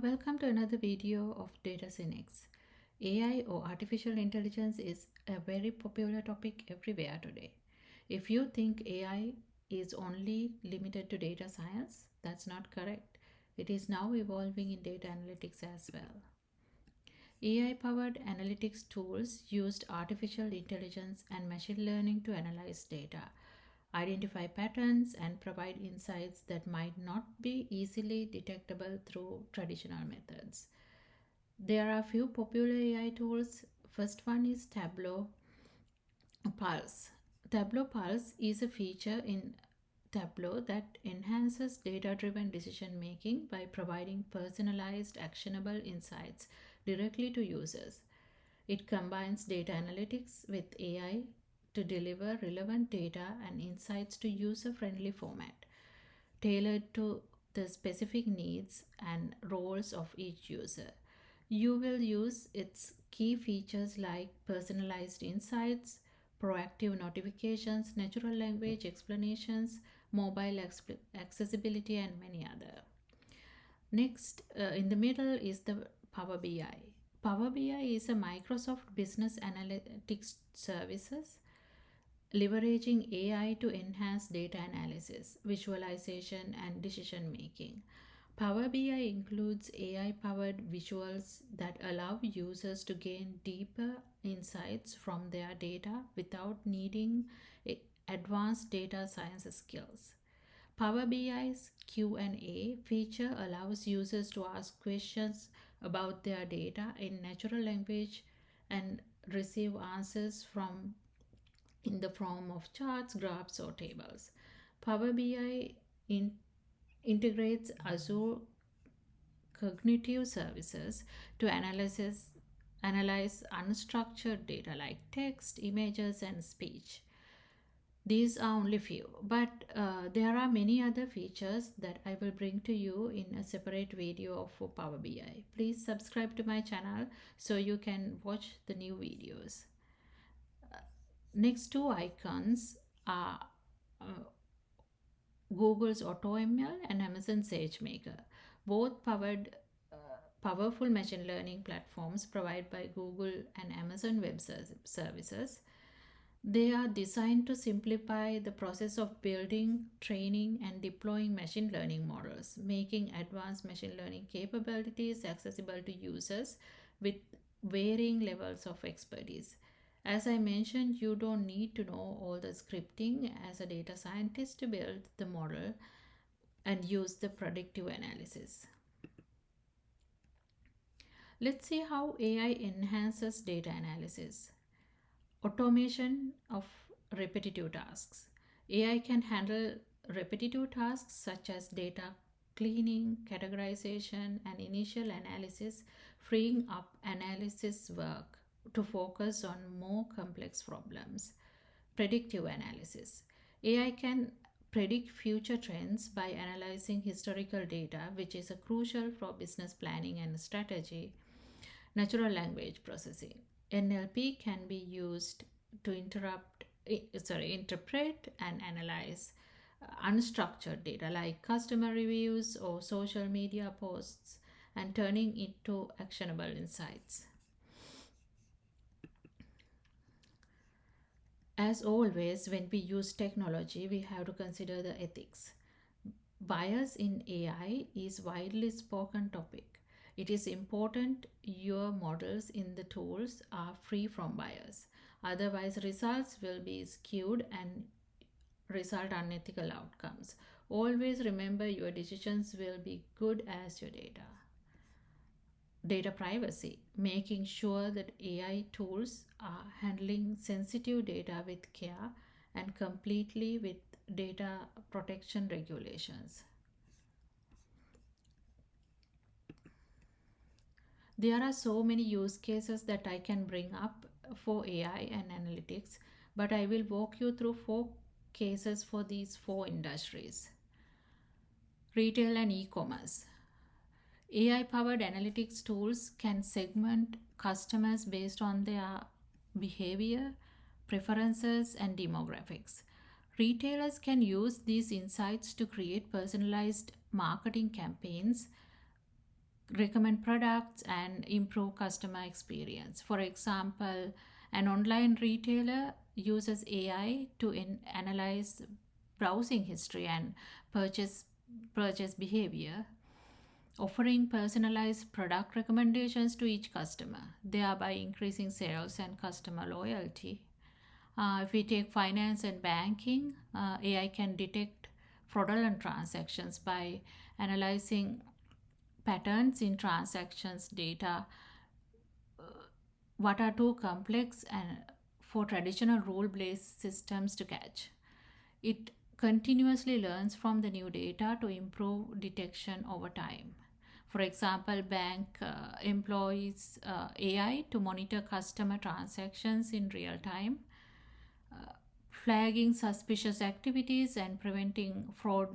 Welcome to another video of Data Cynics. AI or artificial intelligence is a very popular topic everywhere today. If you think AI is only limited to data science, that's not correct. It is now evolving in data analytics as well. AI powered analytics tools used artificial intelligence and machine learning to analyze data, identify patterns, and provide insights that might not be easily detectable through traditional methods. There are few popular AI tools. First one is Tableau Pulse. Tableau Pulse is a feature in Tableau that enhances data driven decision making by providing personalized, actionable insights directly to users. It combines data analytics with AI to deliver relevant data and insights to user friendly format, tailored to the specific needs and roles of each user. You will use its key features like personalized insights, proactive notifications, natural language explanations, accessibility, and many other. Next, in the middle is the Power BI. Power BI is a Microsoft Business Analytics services leveraging AI to enhance data analysis, visualization, and decision making. Power BI includes AI powered visuals that allow users to gain deeper insights from their data without needing advanced data science skills. Power BI's Q&A feature allows users to ask questions about their data in natural language and receive answers from in the form of charts, graphs, or tables. Power BI integrates Azure cognitive services to analyze unstructured data like text, images, and speech. These are only few, but there are many other features that I will bring to you in a separate video of Power BI. Please subscribe to my channel so you can watch the new videos. Next two icons are uh, Google's AutoML and Amazon SageMaker. Both powerful machine learning platforms provided by Google and Amazon Web Services. They are designed to simplify the process of building, training, and deploying machine learning models, making advanced machine learning capabilities accessible to users with varying levels of expertise. As I mentioned, you don't need to know all the scripting as a data scientist to build the model and use the predictive analysis. Let's see how AI enhances data analysis. Automation of repetitive tasks. AI can handle repetitive tasks such as data cleaning, categorization, and initial analysis, freeing up analysis work to focus on more complex problems. Predictive analysis. AI can predict future trends by analyzing historical data, which is crucial for business planning and strategy. Natural language processing. NLP can be used to interpret and analyze unstructured data like customer reviews or social media posts and turning it into actionable insights. As always, when we use technology, we have to consider the ethics. Bias in AI is widely spoken topic. It is important your models in the tools are free from bias. Otherwise, results will be skewed and result unethical outcomes. Always remember your decisions will be good as your data. Data privacy, making sure that AI tools are handling sensitive data with care and completely with data protection regulations. There are so many use cases that I can bring up for AI and analytics, but I will walk you through four cases for these four industries. Retail and e commerce. AI powered analytics tools can segment customers based on their behavior, preferences, and demographics. Retailers can use these insights to create personalized marketing campaigns, recommend products, and improve customer experience. For example, an online retailer uses AI to analyze browsing history and purchase purchase behavior, offering personalized product recommendations to each customer, thereby increasing sales and customer loyalty. If we take finance and banking, AI can detect fraudulent transactions by analyzing patterns in transactions data, what are too complex and for traditional rule-based systems to catch. It continuously learns from the new data to improve detection over time. For example, bank employs AI to monitor customer transactions in real time, flagging suspicious activities and preventing fraud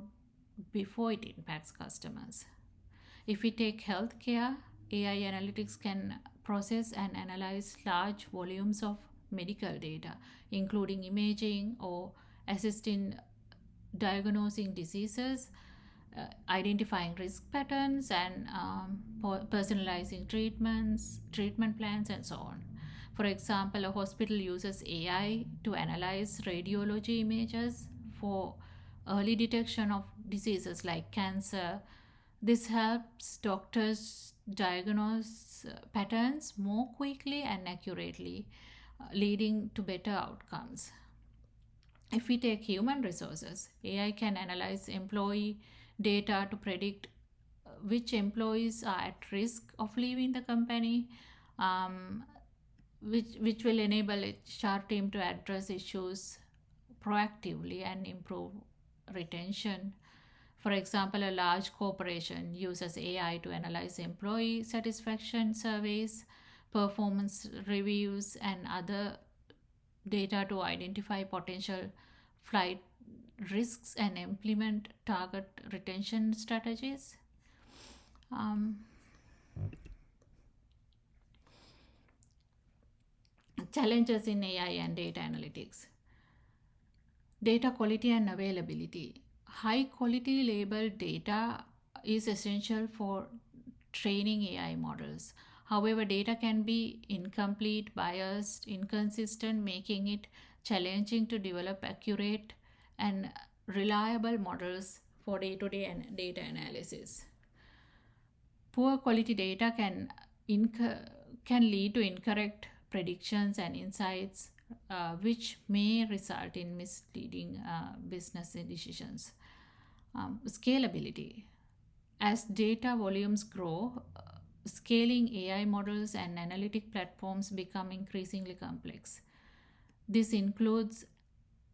before it impacts customers. If we take healthcare, AI analytics can process and analyze large volumes of medical data, including imaging, or assist in diagnosing diseases, identifying risk patterns, and personalizing treatment plans, and so on. For example, a hospital uses AI to analyze radiology images for early detection of diseases like cancer. This helps doctors diagnose patterns more quickly and accurately, leading to better outcomes. If we take human resources, AI can analyze employee data to predict which employees are at risk of leaving the company, um, which will enable HR team to address issues proactively and improve retention. For example, a large corporation uses AI to analyze employee satisfaction surveys, performance reviews, and other data to identify potential flight risks and implement target retention strategies. Um, Challenges in AI and data analytics: data quality and availability. High quality labeled data is essential for training AI models. However, data can be incomplete, biased, inconsistent, making it challenging to develop accurate and reliable models for day to day data analysis. Poor quality data can lead to incorrect predictions and insights, which may result in misleading business decisions. Scalability: as data volumes grow, scaling AI models and analytic platforms become increasingly complex. This includes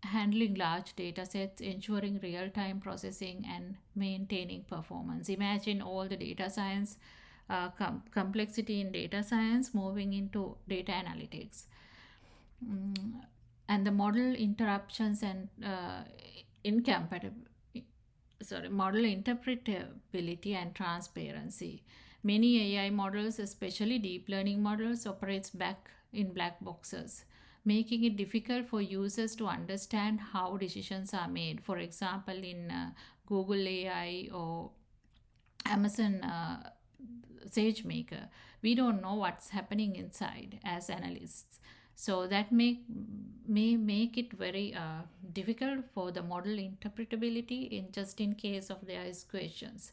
handling large data sets, ensuring real time processing, and maintaining performance. Imagine all the data science complexity in data science moving into data analytics. And the model interruptions and incompatibility model interpretability and transparency. Many AI models, especially deep learning models, operates back in black boxes, making it difficult for users to understand how decisions are made. For example, in Google AI or Amazon SageMaker, we don't know what's happening inside as analysts. So that may make it very difficult for the model interpretability in just in case of there is questions.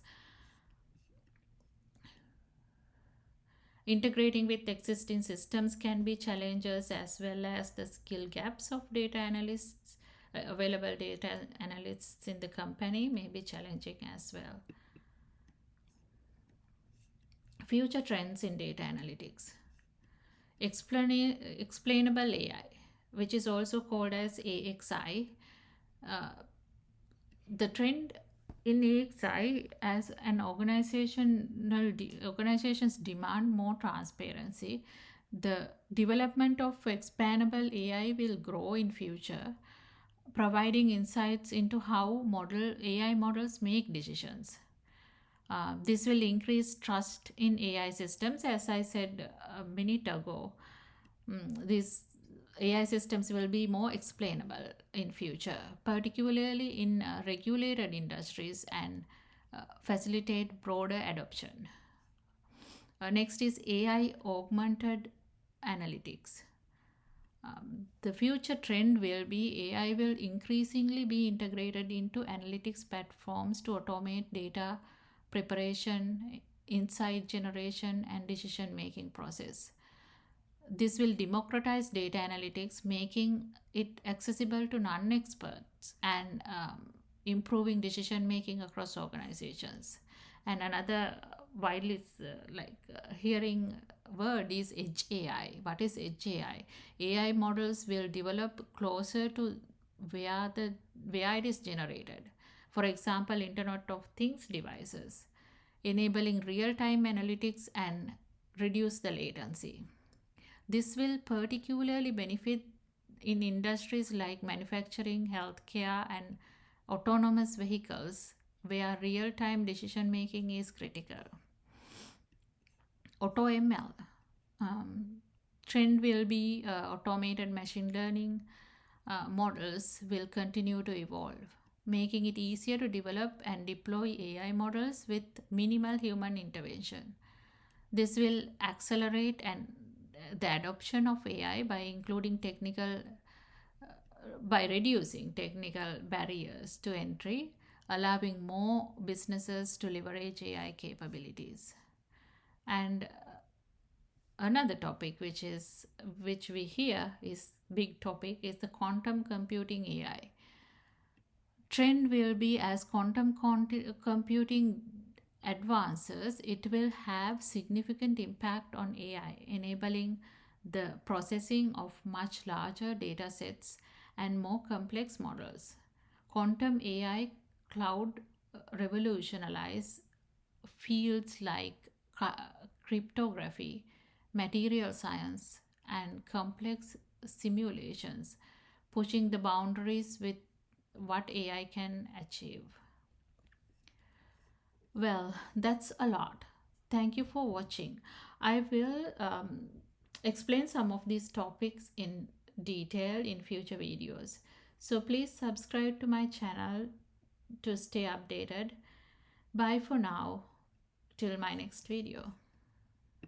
Integrating with existing systems can be challenges, as well as the skill gaps of data analysts. Available data analysts in the company may be challenging as well. Future trends in data analytics: explainable AI, which is also called as AXI. Uh, the trend in AXI, as an organizations demand more transparency, the development of expandable AI will grow in future, providing insights into how AI models make decisions. This will increase trust in AI systems. As I said a minute ago, these AI systems will be more explainable in future, particularly in regulated industries, and facilitate broader adoption. Next is AI augmented analytics. The future trend will be AI will increasingly be integrated into analytics platforms to automate data preparation, insight generation, and decision making process. This will democratize data analytics, making it accessible to non experts and improving decision making across organizations. And another widely hearing word is edge AI. What is edge AI? AI models will develop closer to where the where it is generated. For example, Internet of Things devices, enabling real-time analytics and reduce the latency. This will particularly benefit in industries like manufacturing, healthcare, and autonomous vehicles, where real time decision making is critical. AutoML. Trend will be automated machine learning models will continue to evolve, making it easier to develop and deploy AI models with minimal human intervention. This will accelerate the adoption of AI by reducing technical barriers to entry, allowing more businesses to leverage AI capabilities. And another topic which we hear is big topic is the quantum computing AI. Trend will be as computing advances, it will have significant impact on AI, enabling the processing of much larger data sets and more complex models. Quantum AI cloud revolutionize fields like cryptography, material science, and complex simulations, pushing the boundaries with what AI can achieve. Well, that's a lot. Thank you for watching. I will explain some of these topics in detail in future videos. So please subscribe to my channel to stay updated. Bye for now, till my next video.